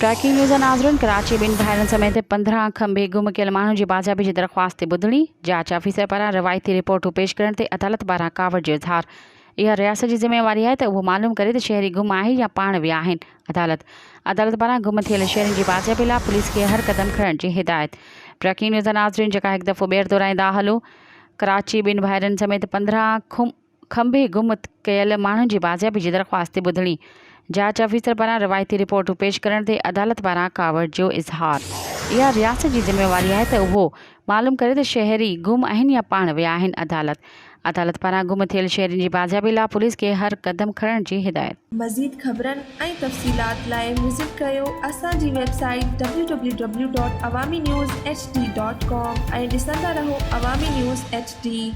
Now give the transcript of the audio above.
Breaking news नाज़रीन। कराची ॿिनि भाइरनि समेत 15 खंबे गुम कयल माण्हुनि जी बाज़ाबी जी दरख़्वास्त ते ॿुधणी। जांच ऑफिसर पारां रवायती रिपोर्टूं पेश करण ते अदालत पारां कावड़ जो इज़हार। इहा रियासत जी ज़िम्मेवारी आहे त उहो मालूम करे त शहरी गुम आहे या पाण विया आहिनि। अदालत पारां गुम थियल शहरियुनि जी बाज़ाबी लाइ पुलिस खे हर क़दम खणण जी हिदायत। ब्रेकिंग न्यूज़ नाज़रीन, जेका हिकु दफ़ो ॿीहर दोहराईंदा हलो। कराची ॿिनि भाइरनि समेत 15 खंबे गुम कयल माण्हुनि जी बाज़ाबी जी दरख़्वास्त ते ॿुधणी। जांच ऑफिसर पारां रवायती रिपोर्टूं पेश करण ते अदालत पारां कावड़ जो इज़हार। इहा रियासत जी ज़िम्मेवारी आहे त उहो मालूम करे त शहरी गुम आहिनि या पाण विया आहिनि। अदालत पारां गुम थियल शहरियुनि जी बाज़ाबी लाइ पुलिस खे हर क़दम खणण जी हिदायत। मज़ीद ख़बरनि ऐं तफ़सीलात लाइ विज़िट कयो असांजी वेबसाइट www.awamiNewsHD.com ऐं ॾिसंदा रहो अवामी न्यूज़ HD।